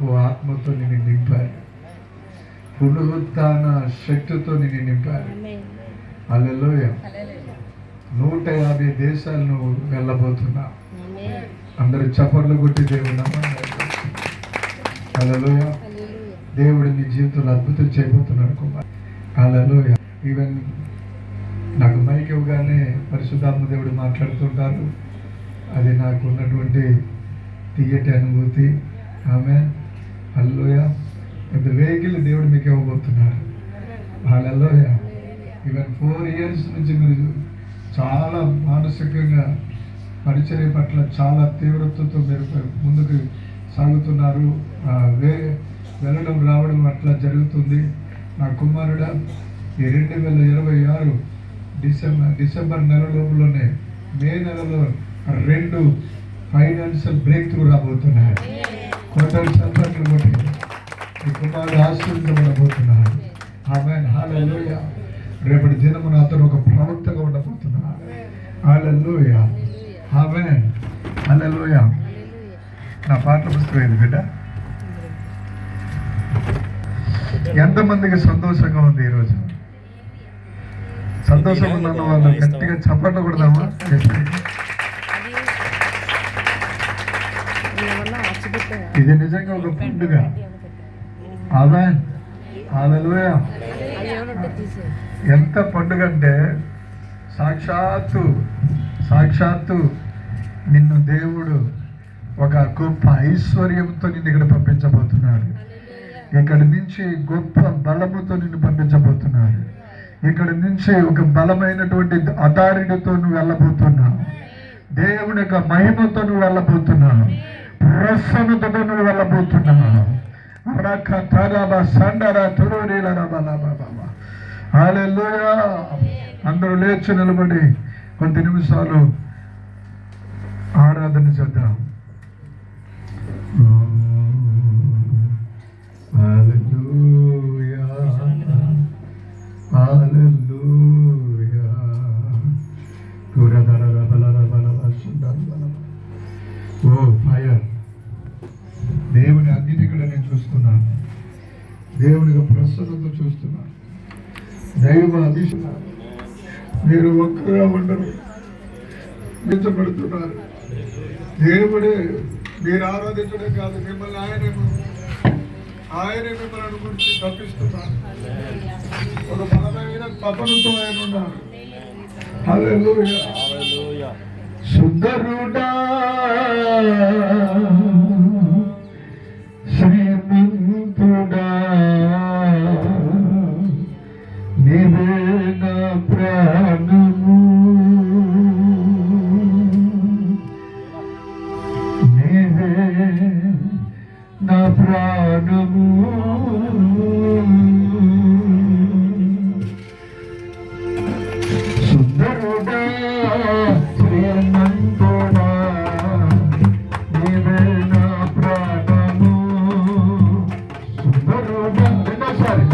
పునరుత్థానపు ఆత్మతో నిన్ను నింపారు, పునరుత్థాన శక్తితో నిన్ను నింపారు. హల్లెలూయా. 150 దేశాలు నువ్వు వెళ్ళబోతున్నా. అందరూ చప్పట్లు కొట్టి దేవుడు హల్లెలూయా. దేవుడు నీ జీవితంలో అద్భుతం చేయబోతున్నాడు కుమార్. హల్లెలూయా. ఈవెన్ నాకు మైక్ ఇవ్వగానే పరిశుద్ధాత్మ దేవుడు మాట్లాడుతుంటారు. అది నాకు ఉన్నటువంటి తీయటి అనుభూతి. ఆమేన్. హల్లెలూయా. పెద్ద వెహికల్ దేవుడు మీకు ఇవ్వబోతున్నారు. హల్లెలూయా. ఈవెన్ 4 years నుంచి మీరు చాలా మానసికంగా పరిచర్య పట్ల చాలా తీవ్రతతో మీరు ముందుకు సాగుతున్నారు. వెళ్ళడం రావడం అట్లా జరుగుతుంది. నా కుమారుడా, ఈ 2026 డిసెంబర్ నెల లోపలనే మే నెలలో 2 ఫైనాన్షియల్ బ్రేక్ త్రూ రాబోతున్నాయి. కోటలు సంపట్లు కొట్టి ఈ కుమారుడు ఆశీర్వదించబడబోతున్నారు. ఆమేన్. హల్లెలూయా. రేపటి దినమున అతను ఒక ప్రవక్తగా ఉండబోతున్నారు. హల్లెలూయా. ఆమేన్. హల్లెలూయా. నా పాటల పుస్తకం ఇది బిడ్డ. ఎంతమందికి సంతోషంగా ఉంది ఈరోజు? సంతోషంగా ఉన్న వాళ్ళు గట్టిగా చప్పట్లు కొడదామా? ఇది నిజంగా ఒక పండుగ. ఆమేన్. హల్లెలూయా. ఎంత పండుగ అంటే సాక్షాత్తు నిన్ను దేవుడు ఒక గొప్ప ఐశ్వర్యంతో నిన్ను ఇక్కడ పంపించబోతున్నాడు. ఇక్కడి నుంచి గొప్ప బలముతో నిన్ను పంపించబోతున్నాడు. ఇక్కడి నుంచి ఒక బలమైనటువంటి అథారిటీతో నువ్వు వెళ్ళబోతున్నావు. దేవుని యొక్క మహిమతో నువ్వు వెళ్ళబోతున్నావు. ప్రసన్నతతో నువ్వు వెళ్ళబోతున్నావు. హల్లెలూయా. అందరూ లేచి నిలబడి కొద్ది నిమిషాలు ఆరాధన చేద్దాం. హల్లెలూయా. హల్లెలూయా. ఓ ఫైర్. దేవుని అగ్ని ఇక్కడ నేను చూస్తున్నాను. దేవుని ప్రసన్నత చూస్తున్నాను. దైవ అభిషేకం. మీరు ఒక్కగా ఉండరు, మెచ్చబడుతున్నారు. దేవుడే మీరు ఆరాధించడం కాదు, మిమ్మల్ని ఆయనే మిమ్మల్ని గురించి తప్పిస్తున్నారు. ఒక బలమైన తపనతో ఆయన ఉన్నారు. హల్లెలూయా. సుందరుడా, శ్రీమంతుడా, నీవే నా ప్రాణము, నీవే నా ప్రాణము. సుందరుడా, శ్రీమంతుడా, నీవే నా ప్రాణము. సుందరుడా, రెండోసారి.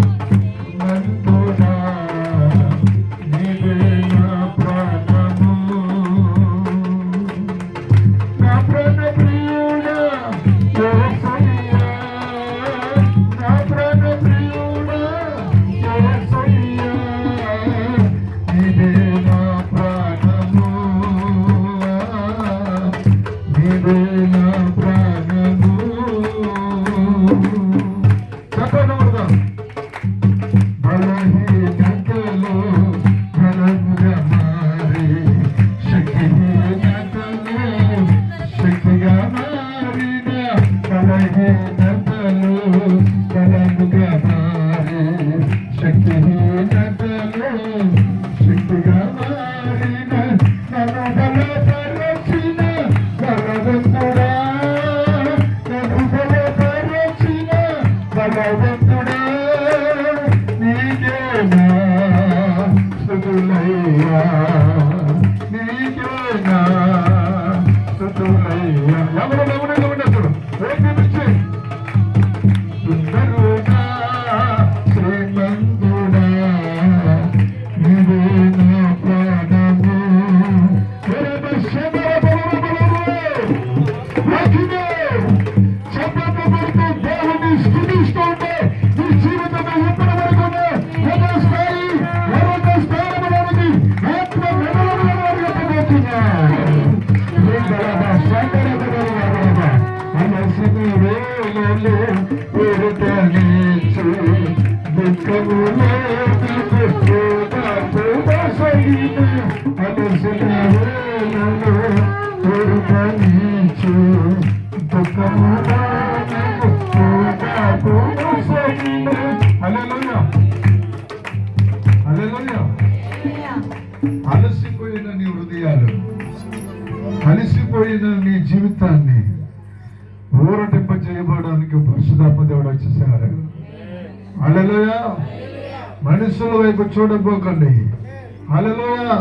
సుందరుడా, నీవే నా ప్రాణము. నా ప్రాణ ప్రియుడా యేసయ్యా, నా ప్రాణ ప్రియుడా యేసయ్యా, నీవే నా ప్రాణము, నీవే నా ప్రాణము. చెప్పండి కొడదాం. బలహీనతలో బలముగా మారి, శక్తిహీనతలో శక్తిగా మారిన, బలహీనతలో బలముగా మారి, శక్తిహీనతలో శక్తిగా మారిన, నన్ను బలపరచిన బలవంతుడా, నన్ను బలపరచిన బలవంతుడా, నీకేనా స్తుతులయ్యా, నీకేనా స్తుతులయ్యా. ఎవరు చూడు ఏకమిచ్చి. సుందరుడా, శ్రీమంతుడా, నీవే నా ప్రాణము. చెప్పండి వలె ఊరటనిచ్చు దుఃఖము అలసిన వేళలో ఊరటనిచ్చు దుఃఖము అలసిపోయిన నీ హృదయాలు, అలసిపోయిన నీ జీవితాన్ని ఊరటింప చేయబడడానికి పరిశుద్ధాత్మ దేవుడు వచ్చేసారు. హల్లెలూయా. మనుషుల వైపు చూడబోకండి. హల్లెలూయా.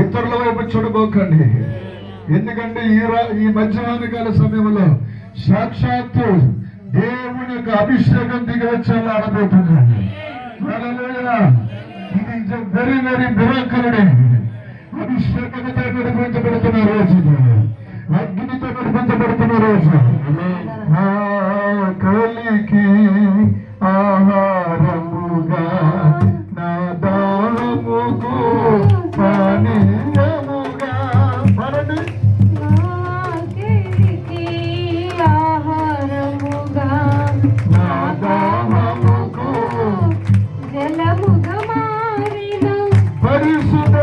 ఇతరుల వైపు చూడబోకండి. ఎందుకంటే ఈ మధ్యాహ్న కాల సమయంలో సాక్షాత్తు దేవుని యొక్క అభిషేకం దిగి వచ్చేలా ఆడబోతున్నాడు. హల్లెలూయా. ఇది వెరీ వెరీ మిరాకిల్. అభిషేకంతో నడిపించబడుతున్న రోజు, అగ్నితో నడిపించబడుతున్న రోజు. కలికి ఆహారముగా నా దాహముకు పానీయముగా పరండి ఆహారముగా నా దాహముకు జలముగా మారిన పరిశుద్ధ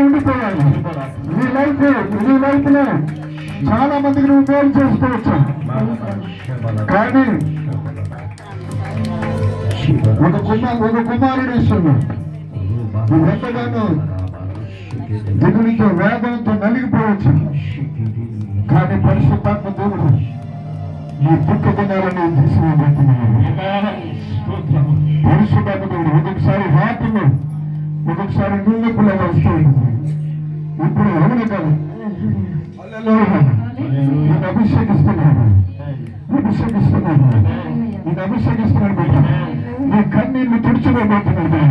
ఉండిపోయాలి. నీ లైఫ్ లో చాలా మందికి నువ్వు మేలు చేసుకోవచ్చు. కానీ ఒక కుమారుడు ఇస్తున్నాడు. నువ్వు ఎంతగానో దిగులుతో వేదంతో నలిగిపోవచ్చు. కానీ పరిశుద్ధాత్మ దేవుడు నీ దుఃఖ దినాలను తీసివేయబోతున్నాడు. పరిశుద్ధాత్మ దేవుడు ఒక్కొక్కసారి వాటిలో ఒక్కొక్కసారి నిందింపులో వస్తూ ఉంటుంది. ఇప్పుడు అవును కాదు, నేను అభిషేకిస్తున్నాను, అభిషేకిస్తున్నాను, నేను అభిషేకిస్తున్నాను బిడ్డ. నీ కన్నీళ్లు తుడిచిపోబోతున్నాడు.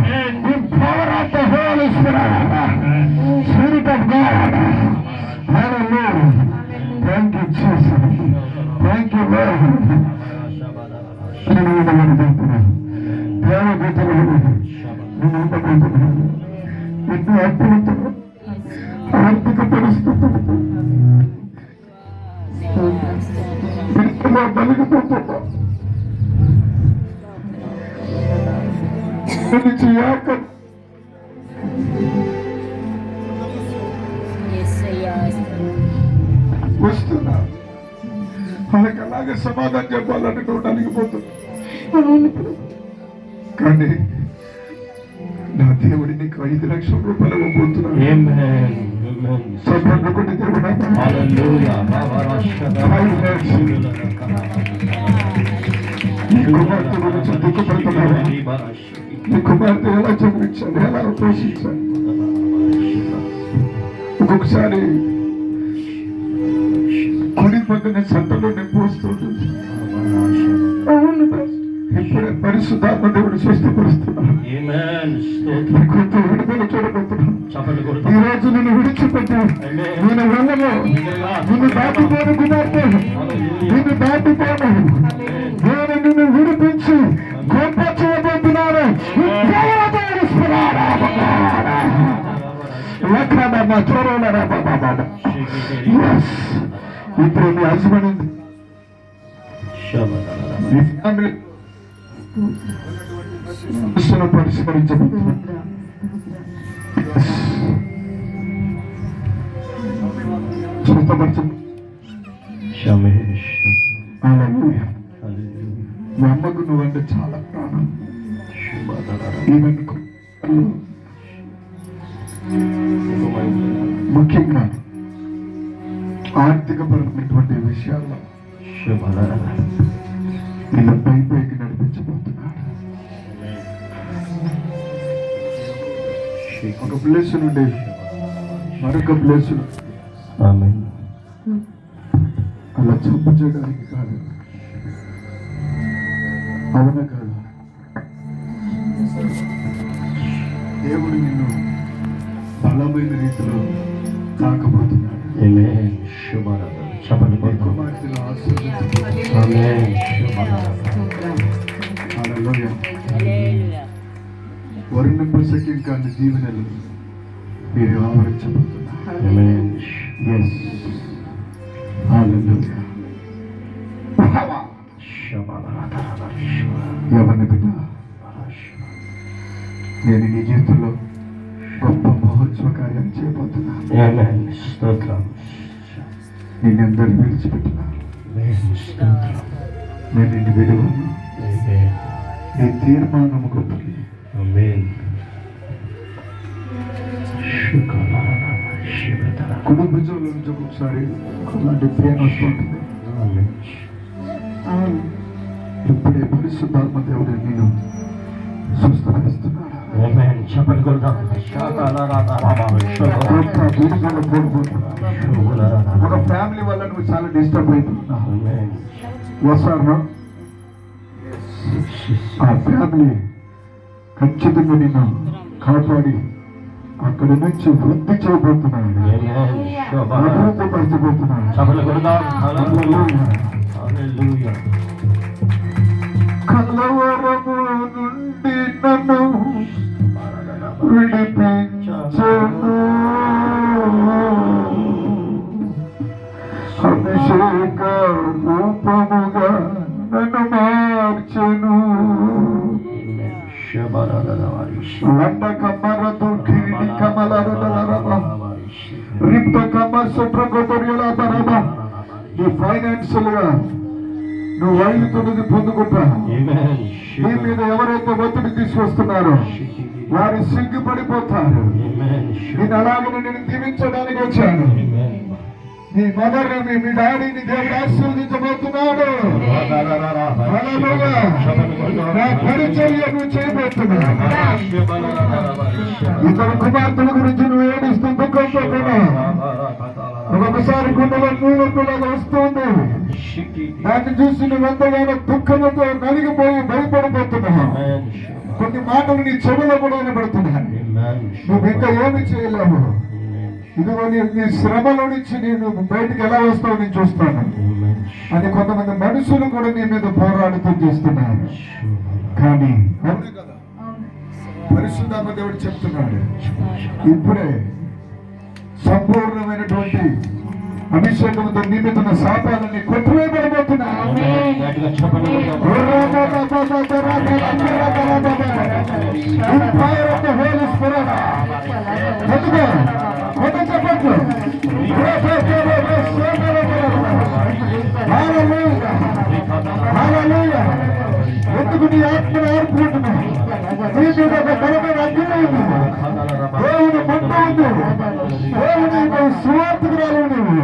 నీ power of the Holy Spirit of God. Hallelujah. Thank you Jesus. Thank you Lord. నేను చెప్తున్నాను దేవదూతలు నేను ఉండబోతున్నాను. ఎన్నో అప్పులతో ఆర్థిక పరిస్థితులతో నలిగిపోతున్నా వస్తున్నా. వాళ్ళకి అలాగే సమాధానం చెప్పాలంటే నువ్వు నలిగిపోతున్నా. కానీ నా దేవుడి నీకు 5 లక్షల రూపాయలు ఇవ్వబోతున్నాను. చెప్పండి దేవుడు. నీ కుమార్తె గురించి దుఃఖపడుతున్నావా? నీ కుమార్తె ఎలా చదివించాలి, ఎలా పోషించాలి? ఒక్కొక్కసారి కుడి పక్కన సంతలో నింపోస్తుంటుంది. ఇప్పుడే పరిశుద్ధాత్మ దేవుడు స్వస్థపరుస్తున్నాడు. విడుదల చూడబోతున్నాను. ఈ రోజు నిన్ను విడిచిపెట్టి నేను వెళ్ళను, నిన్ను దాటిపోను కుమార్తె, నిన్ను దాటిపోను. నేను నిన్ను విడిపించి గొప్ప చేయబోతున్నాను. ఇప్పుడు మీ హస్బెండ్ పరిష్కరించబోతున్నా. మీ అమ్మకు నువ్వంటే చాలా ప్రాణం. ముఖ్యంగా ఆర్థికపరమైనటువంటి విషయాల్లో నిన్ను పైకి నడిపించబోతున్నాడు. ఒక ప్లేస్ నుండి మరొక ప్లేస్ అలా చూపించడానికి కాదు. అవునా కాదు? దేవుడు నిన్ను బలమైన రీతిలో తాకబోతున్నాడు. కుమార్తెలు వర్ణింపశక్యం కాని దీవెనలు మీరు ఆవరించబోతున్నారు. ఎవరిని బిడ్డ, నేను నీ జీవితంలో గొప్ప మహోత్సవ కార్యం చేయబోతున్నాను. నేనందరూ విడిచిపెట్టినా, నేను నిన్ను విడువను. నీ తీర్మానము గొప్పది. కుడి భుజంలో నుంచి ఒక్కొక్కసారి అలాంటి పెయిన్ వస్తుంటుంది. ఇప్పుడే పరిశుద్ధాత్మ దేవుడు నేను స్వస్థపరుస్తున్నాడు. ఒక ఫ్యామిలీ వల్ల నువ్వు చాలా డిస్టర్బ్ అయిపోతున్నావు. వస్తాను ఆ ఫ్యామిలీ ఖచ్చితంగా నిన్ను కాపాడి అక్కడి నుంచి వృద్ధి చేయబోతున్నాడు, అభివృద్ధిపరచబోతున్నాడు. కలవరము నుండి నన్ను విడిపించను, అభిషేక రూపముగా నన్ను మార్చెను. లండ కమ్మరతో కిరీటి కమలరదలరబ రిప్త కమ్మ సుప్రగోదర్యల బరబ. నీ ఫైనాన్షియల్ గా నువ్వు వైద్యుడిని పొందుకుంటా. నీ మీద ఎవరైతే ఒత్తిడి తీసుకొస్తున్నారో వారు సిగ్గుపడిపోతారు. నేను అలాగే నేను దీవించడానికి వచ్చాను. మీ మదర్ మీ డాడీని దేవుడు ఆశీర్వదించబోతున్నాడు. నా పరిచర్య నువ్వు చేయబోతున్నావు. ఇతర కుమార్తెల గురించి నువ్వు ఏడుస్తూ దుఃఖంతో ఒక్కొక్కసారి గుండెలో నూనెలాగా వస్తుంది. దాన్ని చూసి నువ్వు ఎంతగానో దుఃఖంతో నలిగిపోయి భయపడిపోతున్నావు. కొన్ని మాటలు నీ చెవులో కూడా వినబడుతున్నాయి. నువ్వు ఇంకా ఏమి చేయలేవు. ఇదిగో నీ శ్రమలో నుంచి నేను బయటకు ఎలా వస్తావు నేను చూస్తాను అని కొంతమంది మనుషులు కూడా నీ మీద పోరాడుతూ చేస్తున్నారు. కానీ పరిశుద్ధాత్మ దేవుడు చెప్తున్నాడు, ఇప్పుడే సంపూర్ణమైనటువంటి అభిషేకంతో నీ మీద ఉన్న శాపాలని కొట్టువేయబడబోతున్నా. ఎందుకు నీ ఆత్మను ఆడుకుంటున్నా? నీ మీద ఒక బలమైన అగ్ని ఉంది. దేవుని మంట ఉంది. దేవుని సువార్తకురాలు నువ్వు.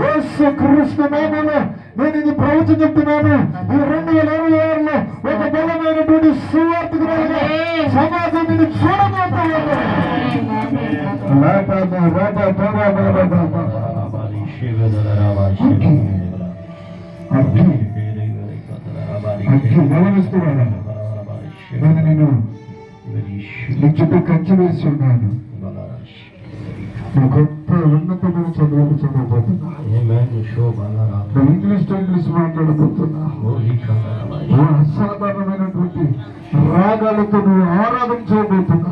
యేసు క్రీస్తు నామములో నేను ఇది ప్రవచనం చెప్తున్నాను. ఈ 2026లో ఒక బలమైనటువంటి సువార్తకురాలుగా సమాజం నిన్ను చూడబోతున్నాను. గమనిస్తున్నాను. నేను నీ చుట్టూ కంచె వేసి ఉన్నాను. గొప్ప ఉన్నతమైన చదువులు చదవబోతున్నా. ఇంగ్లీష్ మాట్లాడబోతున్నా. అసాధారణమైనటువంటి రాగాలతో నువ్వు ఆరాధన చేయబోతున్నా.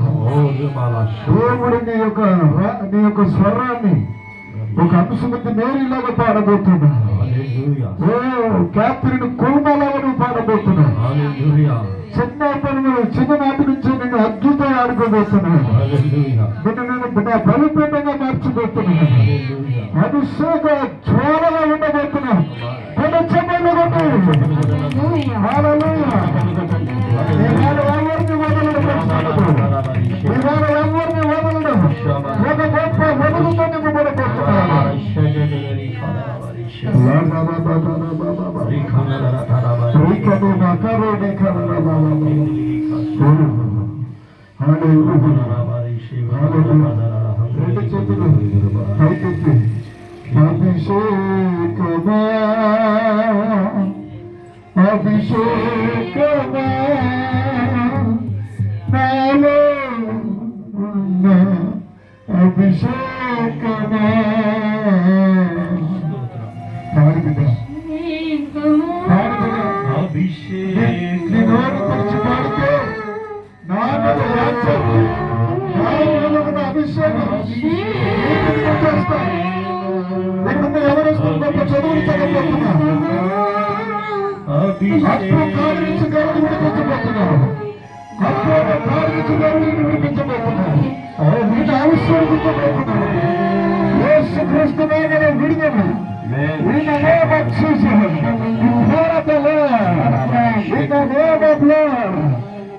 దేవుడు నీ యొక్క స్వరాన్ని ఒక అంశమతి మేరీలాగా పాడబోతున్నా. క్యాథరిన్ కోమలాగా నువ్వు పాడబోతున్నా. చిన్ననాటి నుంచి నేను అద్భుతంగా ఆడుకోబోతున్నా. నేను నా బలిపీఠంగా మార్చిపోతున్నా. అభిషేక జ్వాలగా ఉండబోతున్నా. ఎవరిని వదలడం ఒక గొప్ప వెలుగుతో నింపబడబోతున్నా. అభిషేకమా అభిషేకమా నాలో ఉన్న అభిషేకమా.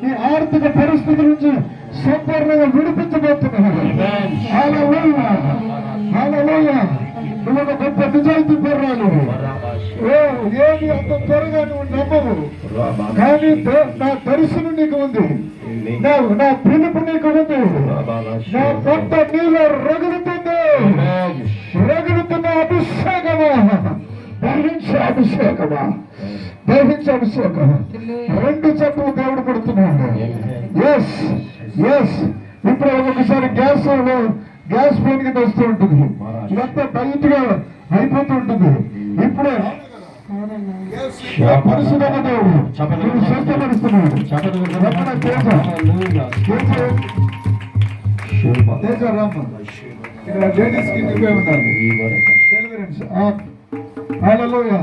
ఈ ఆర్థిక పరిస్థితి నుంచి సంపూర్ణంగా విడిపించబోతున్నారు. నువ్వు ఒక గొప్ప నిజాయితీ పర్రాలు. ఏమి అంత త్వరగా నువ్వు నమ్మవు, కానీ నా దర్శనం నీకు ఉంది. నా పిలుపు నీకు ఉంది. నా పొట్ట నీలో రగులుతుంది. రగులుతున్న అభిషేకమా, దహించే అభిషేకమా, దహించే అభిషేకం. 2 చెట్లు దేవుడు కొడుతున్నాడు. Yes yes. ఇప్పుడు ఒక్కొక్కసారి గ్యాస్ పెయిన్ కింద వస్తూ ఉంటుంది. ఇదంతా టైట్ గా అయిపోతూ ఉంటుంది. ఇప్పుడే పరిశుద్ధమైన దేవుడు స్వస్థపరుస్తున్నాడు. తేజ రామ ఇక్కడ లేడీస్ కి ఇవే ఉన్నారు. Hallelujah.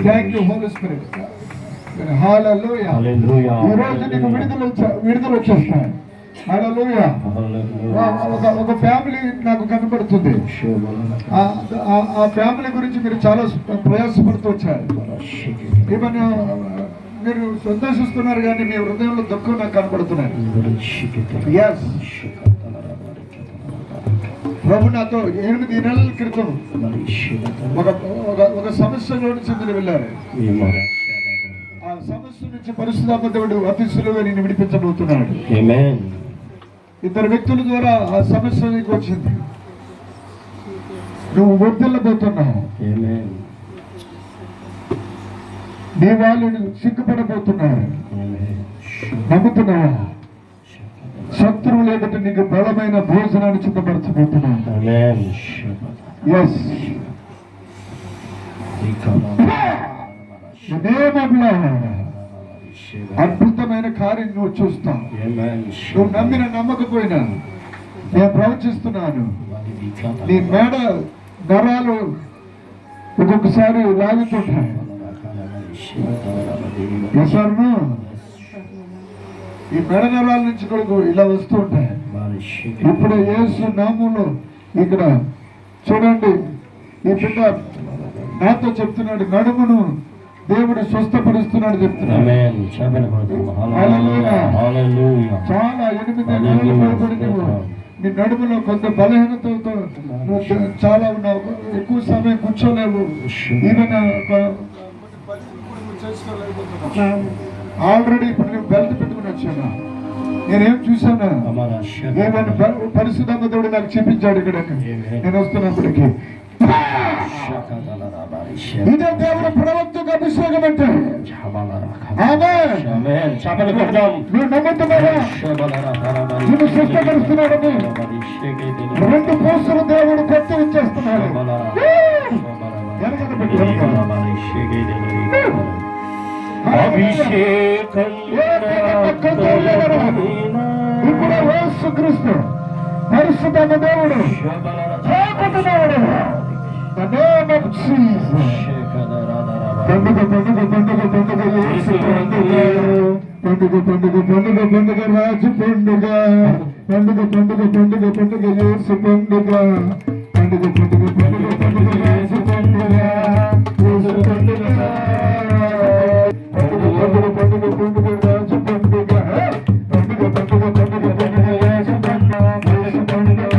Thank you holy spirit. Hallelujah. ఈ రోజు నీకు విడుదల వచ్చేస్తాయి. హల్లెలూయా. ఒక ఫ్యామిలీ నాకు కనబడుతుంది. ఆ ఫ్యామిలీ గురించి మీరు చాలా ప్రయాసపడుతూ వచ్చారు. ఏమన్నా మీరు సంతోషిస్తున్నారు కానీ మీ హృదయంలో దుఃఖం నాకు కనబడుతున్నారు. ప్రభు నాతో 8 నెలల క్రితం ఒక సమస్యలో నుంచి మీరు వెళ్ళారు. ఆ సమస్య నుంచి పరిశుద్ధాత్మ దేవుడు అతి సులువుగా నిన్ను విడిపించబోతున్నాడు. ఇద్దరు వ్యక్తుల ద్వారా ఆ సమస్య నీకు వచ్చింది. నువ్వు వర్ధిల్లబోతున్నావు. నీ వాళ్ళు సిగ్గుపడబోతున్నారు. నమ్ముతున్నావా? శత్రువులు ఎదుట నీకు బలమైన భోజనాన్ని సిద్ధపరచబోతున్నావు. అద్భుతమైన కార్యం నువ్వు చూస్తావు. నువ్వు నమ్మిన నమ్మకపోయినా నేను ప్రవచిస్తున్నాను. నీ మేడ నరాలు ఒక్కొక్కసారి లాగుతుంటాయి. ఈ మెడ నరాల నుంచి కూడా ఇలా వస్తూ ఉంటాయి. ఇప్పుడు యేసు నామములో ఇక్కడ చూడండి, ఈ బిడ్డ నాతో చెప్తున్నాడు, నడుమును దేవుడు స్వస్థపరుస్తున్నాడు చెప్తున్నాడు. చాలా 8 నెలలు పడిపడి నీ నడుములో కొంత బలహీనతతో చాలా ఉన్నావు. ఎక్కువ సమయం కూర్చోలేవు. ఈవెన్ ఆల్రెడీ ఇప్పుడు నేను బెల్ట్ పెట్టుకుని వచ్చాను. నేనేం చూసాను, ఏమైనా పరిశుద్ధంగా దేవుడు నాకు చూపించాడు. ఇక్కడ నేను వస్తున్నప్పటికీ ఇదే దేవుడు ప్రవక్తకు అభిషేకం అంటే. నువ్వు నమ్ముతున్నారా? నువ్వు స్వస్థపరుస్తున్నాడని 2 పోస్టులు దేవుడు కొత్త ఇచ్చేస్తున్నాడు. అభిషేకం ఇప్పుడు యేసుక్రీస్తు పరిశుద్ధ దేవుడు చేపడుతున్నాడు. పండుగ పండుగ పండుగ పండుగ యేసు పండుగ, పండుగ పండుగ పండుగ పండుగ రాజు పండుగ, పండుగ పండుగ పండుగ పండుగ యేసు పండుగ, పండుగ పండుగ పండుగ పండుగ యేసు పండుగ, యేసు పండుగ, పండుగ పండుగ పండుగ పండుగ రాజు పండుగ, పండుగ పండుగ పండుగ పండుగ యేసు పండుగ, యేసు పండుగ,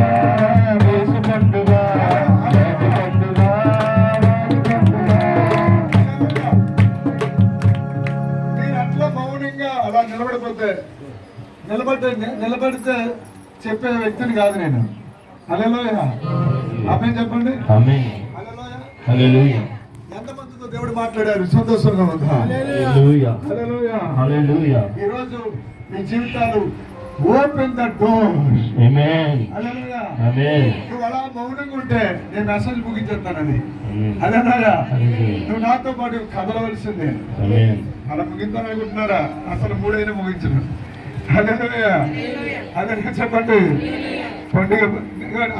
యేసు పండుగ, యేసు పండుగ. నేను అట్లా మౌనంగా అలా నిలబడితే చెప్పే వ్యక్తిని కాదు నేను. హల్లెలూయా. ఆమేన్ చెప్పండి. హల్లెలూయా. ఎంతమందితో దేవుడు మాట్లాడారు? సంతోషంగా ఉందా? హల్లెలూయా. హల్లెలూయా. హల్లెలూయా. ఈరోజు మీ జీవితాలు ఓపెన్ ద డోర్. ఆమేన్. హల్లెలూయా. ఆమేన్. నువ్వు అలా మౌనంగా ఉంటే నేను మెసేజ్ ముగించేస్తానని. హల్లెలూయా. నువ్వు నాతో పాటు కదలవలసిందే. ఆమేన్. అలా ముగించాలనుకుంటున్నారా? అసలు 3 అయినా ముగించను. హల్లెలూయా. అదే చెప్పండి. పండుగ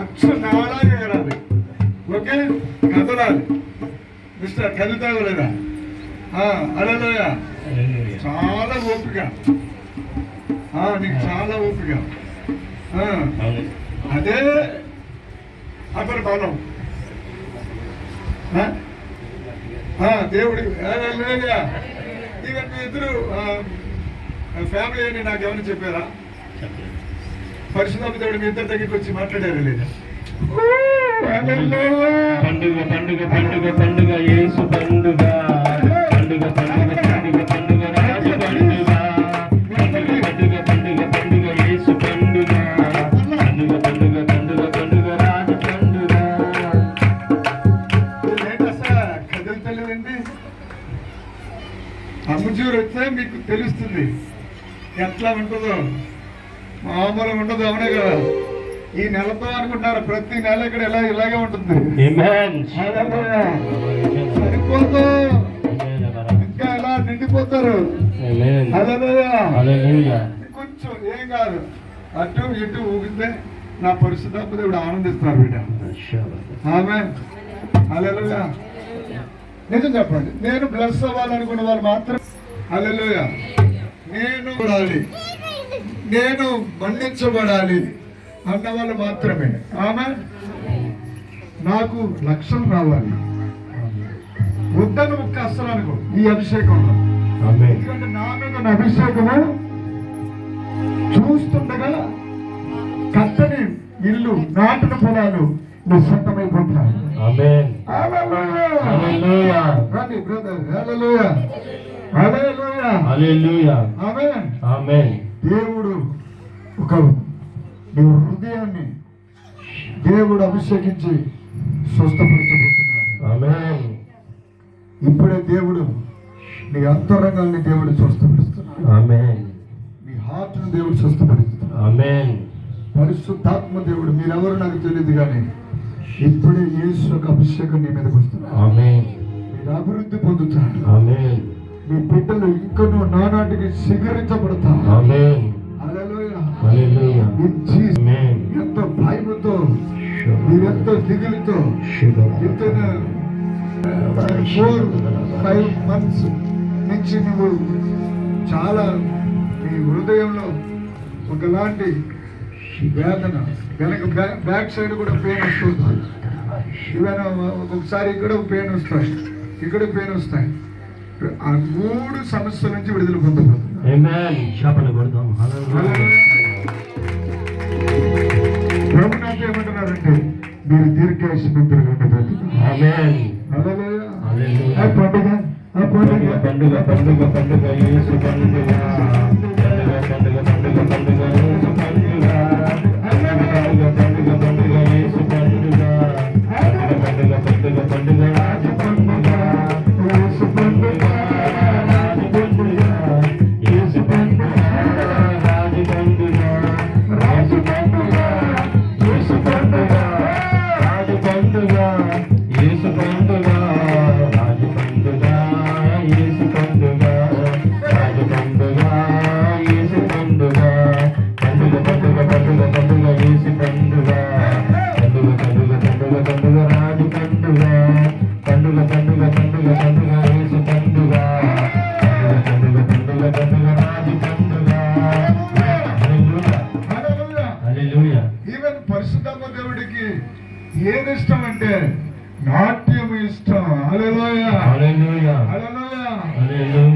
అచ్చు నాలాగే ఎగరాలి. ఓకే, కదలాలి. మిస్టర్ కదులుతావు లేదా? హల్లెలూయా. చాలా ఓపిక, నీకు చాలా ఓపిక. అదే అతని బలం. దేవుడి ఇక మీ ఇద్దరు ఫ్యామిలీ అని నాకు ఏమని చెప్పారా? పరిశుద్ధాత్మ దేవుడు మీ ఇద్దరు దగ్గరికి వచ్చి మాట్లాడారు లేదా? పండుగ పండుగ పండుగ పండుగ యేసు పండుగ, పండుగ పండుగ పండుగ పండుగ రాజు పండుగ, పండుగ పండుగ పండుగ పండుగ యేసు పండుగ, పండుగ పండుగ పండుగ పండుగ రాజు పండుగ. కదులుతలేదండి. అమ్ముచూరు వస్తే మీకు తెలుస్తుంది ఎట్లా ఉంటుందో. మామూలు ఉండదు. అవునే కదా? ఈ నెలతో అనుకుంటారు ప్రతి నెల ఇక్కడ ఇలాగే ఉంటుంది. సరిపోదు, ఇంకా ఎలా నిండిపోతారు. కొంచెం ఏం కాదు, అటు ఇటు ఊగితే నా పరిశుద్ధాత్మ దేవుడు ఆనందిస్తారు బిడ్డ. ఆమేన్. హల్లెలూయా. నిజం చెప్పండి, నేను బ్లెస్ అవ్వాలనుకున్న వాళ్ళు మాత్రం హల్లెలూయా. నేను నేను మన్నించబడాలి అన్న వాళ్ళు మాత్రమే. ఆమె నాకు లక్ష్యం రావాలి వద్దను ఒక్క అస్సలు అనుకో ఈ అభిషేకంలో. ఎందుకంటే నా మీద ఉన్న అభిషేకము చూస్తుండగా కట్టని ఇల్లు నాటిన పొలాలు నువ్వు సొంతమైపోతున్నావు. దేవుడు ఒక నీ హృదయాన్ని దేవుడు అభిషేకించి స్వస్థపరచబోతున్నాడు. ఇప్పుడే దేవుడు నీ అంతరంగాన్ని దేవుడు స్వస్థపరుస్తున్నాడు. నీ హార్ట్ ను దేవుడు స్వస్థపరుస్తున్నాడు. పరిశుద్ధాత్మ దేవుడు మీరెవరు నాకు తెలియదు కానీ ఇప్పుడే యేసు యొక్క అభిషేకం నీ మీదకి వస్తున్నాడు. మీరు అభివృద్ధి పొందుతాడు. మీ బిడ్డలు ఇంకనూ నానాటికి స్వీకరించబడతారు. ఎంతో భయముతో మీరెంతో దిగులుతో 4-5 months నుంచి నువ్వు చాలా మీ హృదయంలో ఒకలాంటి వేదన, వెనక బ్యాక్ సైడ్ కూడా పెయిన్ వస్తుంది. ఈవెన్ ఒక్కొక్కసారి ఇక్కడ పెయిన్ వస్తాయి, ఇక్కడ పెయిన్ వస్తాయి. ఆ 3 సమస్యల నుంచి విడుదల పొందబోతుంది. ప్రభునాథ్ ఏమంటున్నారంటే మీరు దీర్ఘాయుష్మంతులుగా ఏది ఇష్టం అంటే నాట్యం ఇష్టం.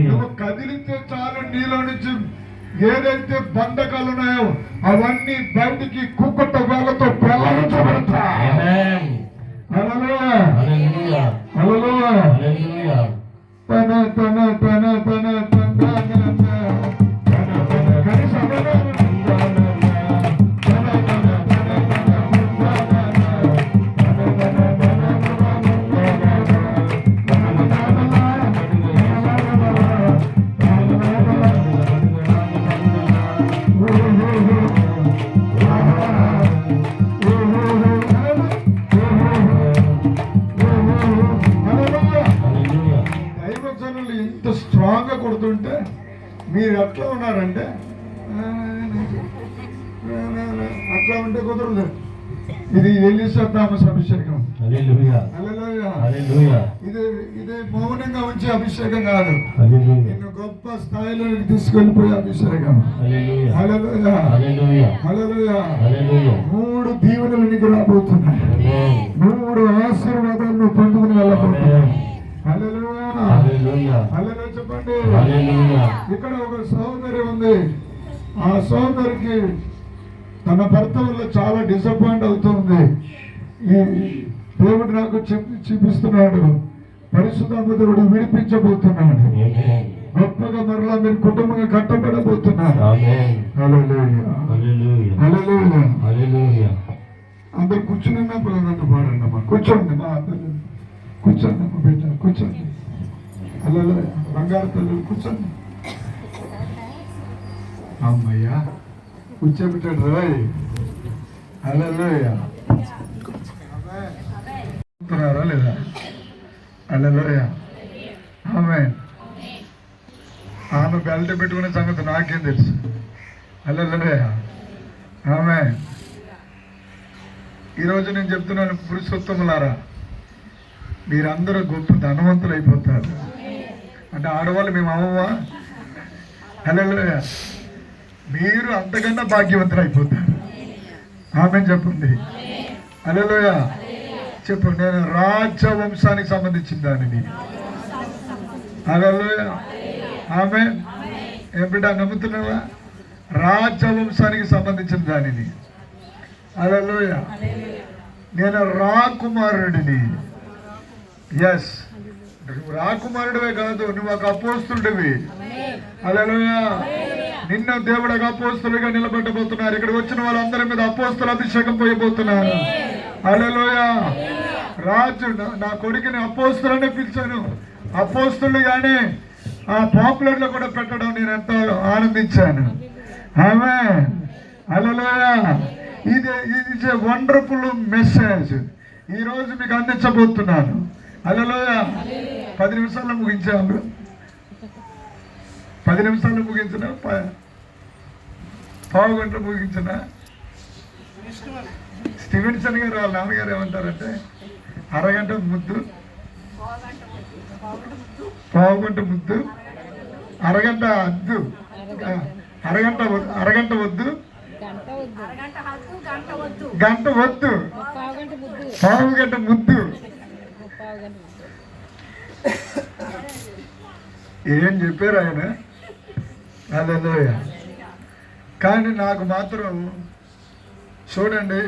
నువ్వు కదిలితే చాలు నీలో నుంచి ఏదైతే బంధకాలు ఉన్నాయో అవన్నీ బయటికి కుక్కతో వేలతో పెళ్ళించబడతాయి. ఇంత స్ట్రాంగ్ గా కొడుతుంటే మీరు ఎట్లా ఉన్నారంటే అట్లా ఉంటే కుదరదు. ఇది ఎలీషా థామస్ అభిషేకం. ఇది మౌనంగా ఉంచే అభిషేకం కాదు, నిన్ను గొప్ప స్థాయిలోకి తీసుకెళ్ళిపోయే అభిషేకం. 3 దీవెనలు నీకు రాబోతున్నాయి. 3 ఆశీర్వాదాలను పొందుకుని వెళ్ళబోతున్నాయి. చెప్పండి. ఇక్కడ ఒక సహోదరి ఉంది. ఆ సహోదరికి తన భర్త వల్ల చాలా డిసప్పాయింట్ అవుతుంది. ఈ దేవుడు నాకు చూపిస్తున్నాడు, పరిశుద్ధాత్మ దేవుడు విడిపించబోతున్నాడు. గొప్పగా మరలా మీరు కుటుంబంగా కట్టబడబోతున్నారు. అందరు కూర్చున్నప్పుడు నన్ను పాడండి అమ్మా. కూర్చోండి మా కూర్చోండి అమ్మ బిడ్డ కూర్చోండి. బంగారు తల్లి కూర్చోండి. అమ్మయ్యా కూర్చోబెట్టాడు రాయ్. లేదా ఆమె బెల్ట్ పెట్టుకునే సంగతి నాకేం తెలుసు. ఆమె ఈరోజు నేను చెప్తున్నాను, పురుషోత్తములారా మీరందరూ గొప్ప ధనవంతులు అయిపోతారు. అంటే ఆడవాళ్ళు మేము అవ్వవా? మీరు అంతకన్నా భాగ్యవంతులు అయిపోతారు. ఆమేన్ చెప్పండి. హల్లెలూయా చెప్పు. నేను రాజవంశానికి సంబంధించిన దానిని. హల్లెలూయా ఆమేన్. ఏం బిడ్డ నమ్ముతున్నావా? రాజవంశానికి సంబంధించిన దానిని. హల్లెలూయా. నేను రాకుమారుడిని. ఎస్, నువ్వు రాకుమారుడివే కాదు, నువ్వు ఒక అపోస్తుడివి. హల్లెలూయా. నిన్న దేవుడు ఒక అపోస్తులుగా నిలబెట్టబోతున్నారు. ఇక్కడ వచ్చిన వాళ్ళందరి మీద అపోస్తుల అభిషేకం పోయబోతున్నారు. హల్లెలూయా. రాజు నా కొడుకుని అపోస్తులనే పిలిచాను. అపోస్తులుగానే ఆ పాపులర్ లో కూడా పెట్టడం నేను ఎంతో ఆనందించాను. ఆమేన్. హల్లెలూయా. ఇది వండర్ఫుల్ మెసేజ్ ఈ రోజు మీకు అందించబోతున్నాను. హల్లెలూయా. 10 నిమిషాల్లో ముగించాము. 10 నిమిషాల్లో ముగించిన, పావు గంటలు ముగించిన. స్టీవెన్సన్ గారు వాళ్ళ నాన్నగారు ఏమంటారంటే అరగంట ముద్దు, పావు గంట ముద్దు, అరగంట అద్దు, అరగంట వద్దు, గంట వద్దు, పావు గంట ముద్దు. ఏం చెప్పారు ఆయన? హల్లెలూయా. కానీ నాకు మాత్రం చూడండి,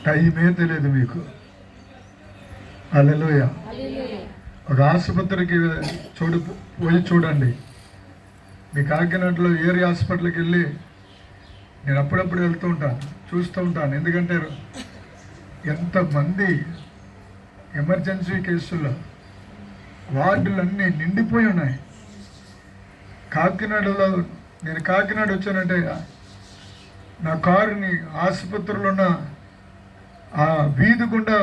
టైమే తెలియదు మీకు. హల్లెలూయా. ఒక ఆసుపత్రికి పోయి చూడండి. మీ కాకినాడలో ఏరియా హాస్పిటల్కి వెళ్ళి నేను అప్పుడప్పుడు వెళ్తూ ఉంటాను, చూస్తూ ఉంటాను. ఎందుకంటే ఎంతమంది ఎమర్జెన్సీ కేసుల్లో వార్డులన్నీ నిండిపోయి ఉన్నాయి. కాకినాడలో నేను కాకినాడ వచ్చానంటే నా కారుని ఆసుపత్రిలో ఉన్న ఆ వీధి గుండా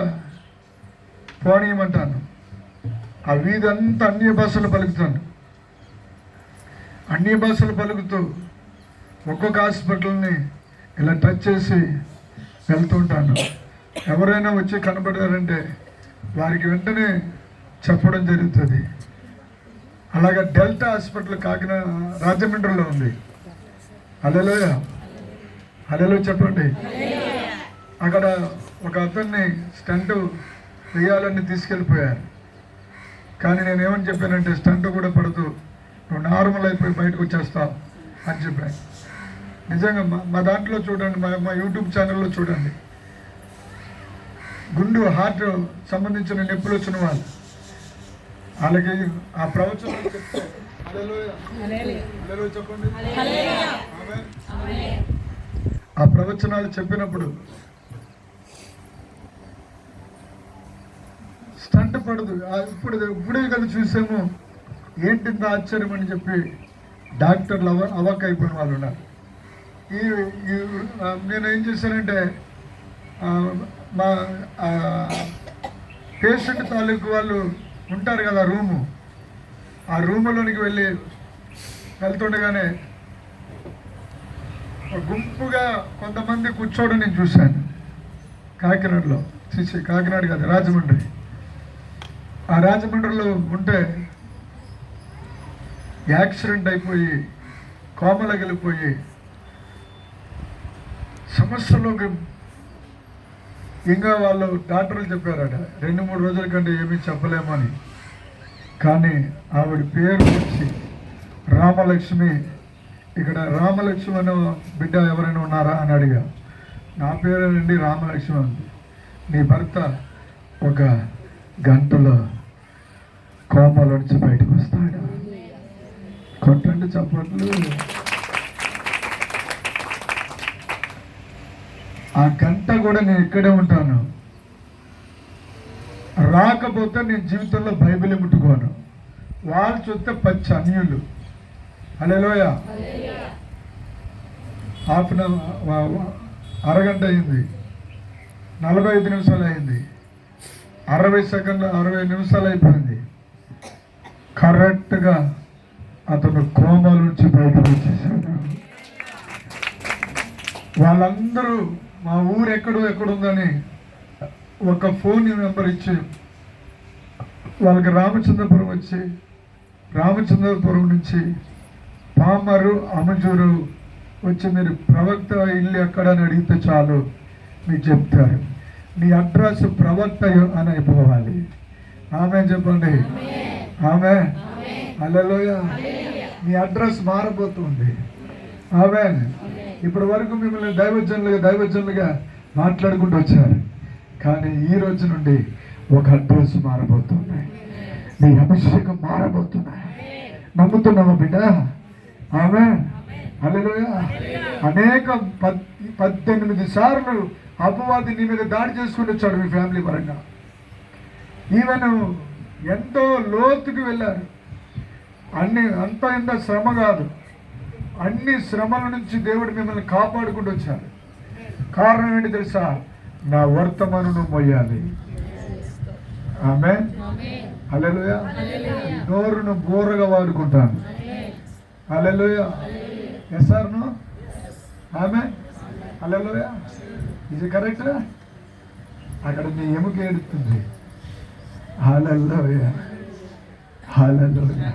పోనీయమంటాను. ఆ వీధి అంతా అన్య భాషలు పలుకుతాను. అన్య భాషలు పలుకుతూ ఒక్కొక్క హాస్పిటల్ని ఇలా టచ్ చేసి వెళ్తూ ఉంటాను. ఎవరైనా వచ్చి కనబడారంటే వారికి వెంటనే చెప్పడం జరుగుతుంది. అలాగే డెల్టా హాస్పిటల్ కాకినాడ రాజమండ్రిలో ఉంది. హల్లెలూయా. హల్లెలూయా చెప్పండి. అక్కడ ఒక అతన్ని స్టంట్ వేయాలని తీసుకెళ్ళిపోయారు. కానీ నేను ఏమని చెప్పానంటే స్టంట్ కూడా పడుతూ నువ్వు నార్మల్ అయిపోయి బయటకు వచ్చేస్తావు అని చెప్పాను. నిజంగా మా దాంట్లో చూడండి, మా యూట్యూబ్ ఛానల్లో చూడండి, గుండు హార్ట్ సంబంధించిన నొప్పులు వచ్చిన వాళ్ళకి ఆ ప్రవచనం చెప్తే చెప్పండి. ఆ ప్రవచనాలు చెప్పినప్పుడు స్టంట్ పడదు. ఇప్పుడే కదా చూసాము, ఏంటింత ఆశ్చర్యం అని చెప్పి డాక్టర్లు అవాక్ అయిపోయిన వాళ్ళు ఉన్నారు. నేను ఏం చేశానంటే మా పేషెంట్ తాలూకు వాళ్ళు ఉంటారు కదా రూము, ఆ రూములోనికి వెళ్తుండగానే గుంపుగా కొంతమంది కూర్చోవడం నేను చూశాను కాకినాడలో. కాకినాడ కాదు, రాజమండ్రి. ఆ రాజమండ్రిలో ఉంటే యాక్సిడెంట్ అయిపోయి కోమలోకి వెళ్ళిపోయి సమస్యలోకి ఇంకా వాళ్ళు డాక్టర్లు చెప్పారట 2-3 రోజుల కంటే ఏమీ చెప్పలేమని. కానీ ఆవిడ పేరు వచ్చి రామలక్ష్మి. ఇక్కడ రామలక్ష్మి అనే బిడ్డ ఎవరైనా ఉన్నారా అని అడిగా. నా పేరేనండి రామలక్ష్మి అంది. నీ భర్త ఒక గంటలో కోమలో నుంచి బయటకు వస్తాడు. కొట్టండి చప్పట్లు. ఆ గంట కూడా నేను ఇక్కడే ఉంటాను. రాకపోతే నేను జీవితంలో బైబిల్ ముట్టుకోను. వాళ్ళు చూస్తే పచ్చి అన్యులు. హల్లెలూయా. అరగంట అయింది, 45 నిమిషాలు అయింది, 60 నిమిషాలు అయిపోయింది. కరెక్ట్గా అతను కోమాల నుంచి బయటకు వచ్చేసాడు. వాళ్ళందరూ మా ఊరు ఎక్కడుందని ఒక ఫోన్ నెంబర్ ఇచ్చి వాళ్ళకి రామచంద్రపురం నుంచి పామరు అమజూరు వచ్చి మీరు ప్రవక్త ఇల్లు ఎక్కడని అడిగితే చాలు మీకు చెప్తారు. మీ అడ్రస్ ప్రవక్త అని అయిపోవాలి. ఆమె చెప్పండి, ఆమె హల్లెలూయా. మీ అడ్రస్ మారబోతుంది. ఆమె ఇప్పటి వరకు మిమ్మల్ని దైవజనులుగా మాట్లాడుకుంటూ వచ్చారు, కానీ ఈ రోజు నుండి ఒక అడ్రస్ మారబోతుంది. నీ అభిషేకం మారబోతున్నాయి. నమ్ముతున్నావా బిడ్డ? ఆమె హల్లెలూయా. అనేక 18 సార్లు అపవాది నీ మీద దాడి చేసుకుని వచ్చాడు మీ ఫ్యామిలీ పరంగా. ఈవెన్ ఎంతో లోతుకి వెళ్ళారు. ఇంత శ్రమ కాదు, అన్ని శ్రమల నుంచి దేవుడు మిమ్మల్ని కాపాడుకుంటూ వచ్చారు. కారణం ఏంటి తెలుసా? నా వర్తమానం మోయాలి. ఆమె హల్లెలూయా. నోరును బోరగా వాడుకుంటాను. హల్లెలూయా. Yes or no? ఆమె హల్లెలూయా. ఇది కరెక్ట్? అక్కడ నీ ఎముక ఏడుతుంది. హల్లెలూయా, హల్లెలూయా,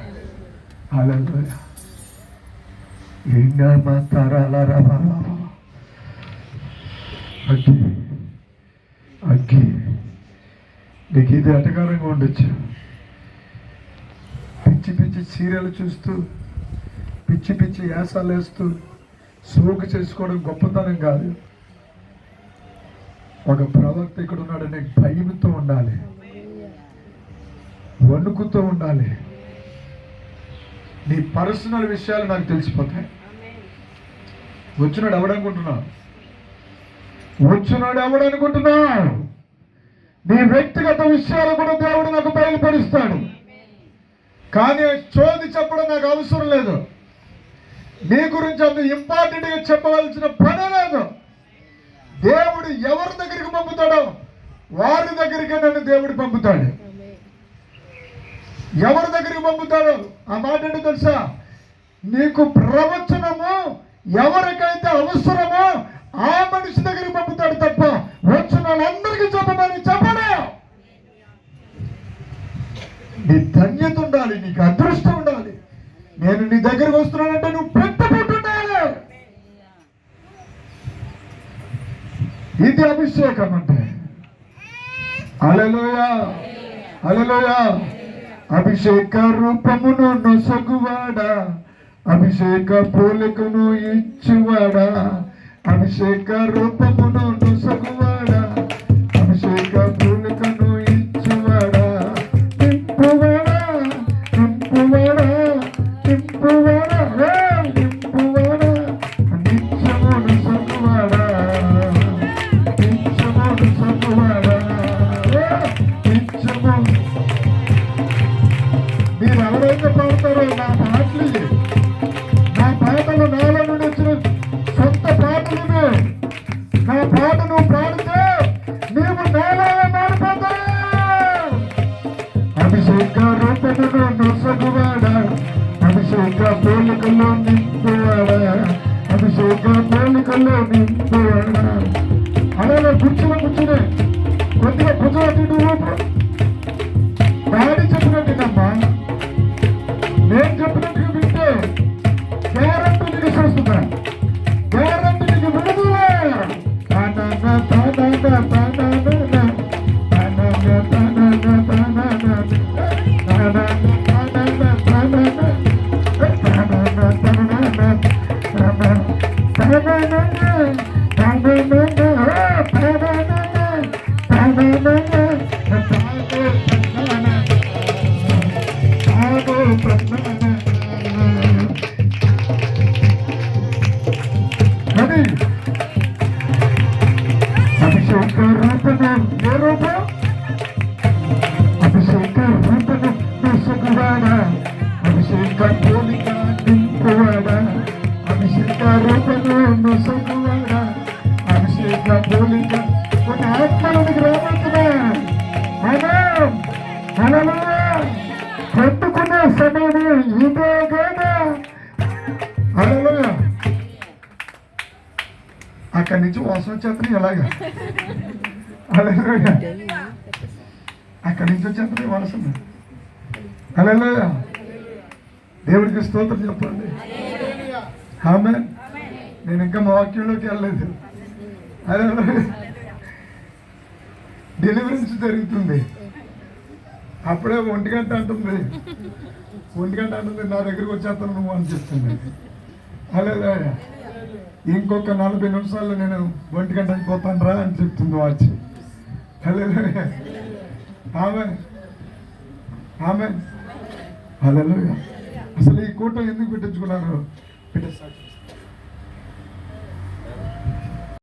హల్లెలూయా. ఇంకా మాట్లాడాలరా బాబా. అగ్గి అగ్గి. నీకు ఇది అటకారంగా ఉండొచ్చు. పిచ్చి పిచ్చి సీరియల్ చూస్తూ పిచ్చి పిచ్చి యాసాలు వేస్తూ సోకు చేసుకోవడం గొప్పతనం కాదు. ఒక ప్రవక్త ఇక్కడ ఉన్నాడనే భయంతో ఉండాలి, వణుకుతూ ఉండాలి. నీ పర్సనల్ విషయాలు నాకు తెలిసిపోతాయి. వచ్చినాడు ఎవడనుకుంటున్నావు? నీ వ్యక్తిగత విషయాలు కూడా దేవుడు నాకు బయలుపరుస్తాడు. కానీ చోది చెప్పడం నాకు అవసరం లేదు. నీ గురించి అంత ఇంపార్టెంట్గా చెప్పవలసిన పని లేదు. దేవుడు ఎవరి దగ్గరికి పంపుతాడో వారి దగ్గరికి నన్ను దేవుడు పంపుతాడు. ఎవరి దగ్గరికి పంపుతాడో ఆ మాట ఏంటో తెలుసా? నీకు ప్రవచనము ఎవరికైతే అవసరమో ఆ మనిషి దగ్గరికి పంపుతాడు తప్ప వచ్చిన వాళ్ళందరికీ చెప్పమని చెప్పడు. నీ ధన్యత ఉండాలి, నీకు అదృష్టం ఉండాలి. నేను నీ దగ్గరికి వస్తున్నానంటే నువ్వు పెట్టుకుంటున్నాను. ఇది అభిషేకం అంటే. హల్లెలూయా, హల్లెలూయా. అభిషేక రూపమును నొసగువాడా, అభిషేక పోలికను ఇచ్చువాడా, అభిషేక రూపమును నొసగువాడా, అభిషేక పోలికను ఇచ్చువాడా, నింపువాడా, నింపువాడా, నింపువాడా, నింపువాడా, నిత్యము నొసగువాడా, నిత్యము నొసగువాడా, నిత్యము. మీరు ఎవరైతే పాడతారో నా పాటలు, నా పాటలు నాలో నుండి వచ్చిన సొంత పాటలు. నా పాట నువ్వు పాడితే నీవు నాలో మారిపోతావు. అభిషేక రూపమును నొసగువాడా, అభిషేక పోలికలో నింపువాడా, అభిషేక పోలికలో నింపువాడా. అలా కూర్చునే కొద్దిగా భుజం అటు ఊపు. డాడీ చెప్పినట్టునమ్మా, నేను చెప్పినట్టుగా వింటే గ్యారెంటీ నీకు వస్తుందా? గ్యారెంటీ నీకు విడుదల. అభిషేక రూపము ఏ రూపం? అభిషేక రూపము నొసగువాడా, అభిషేక పోలిక నింపువాడా, అభిషేక రూపము నొసగువాడా, అభిషేక పోలిక. కొన్ని ఆత్మలకు రాబోతున్నా పట్టుకునే సమయం ఇదే కదా. హల్లెలూయా. అక్కడి నుంచి వాసన వచ్చేస్తున్నాయి ఎలాగా. హల్లెలూయా. అక్కడి నుంచి వచ్చేస్తున్నాయి వాసన. హల్లెలూయా. దేవుడికి స్తోత్రం చెప్పండి. ఆమె నేను ఇంకా మా వాక్యంలోకి వెళ్ళలేదు. అదే డెలివరెన్స్ జరుగుతుంది. అప్పుడే 1 గంట అంటుంది, 1 గంట అంటుంది, నా దగ్గరికి వచ్చేస్తాను నువ్వు అని చెప్తుంది. అలా ఇంకొక 40 నిమిషాల్లో నేను 1 గంట అయిపోతాను రా అని చెప్తుంది వాచ్. అలా ఆమె ఆమె హల్లెలూయా. అసలు ఈ కూటం ఎందుకు పెట్టించుకున్నారు?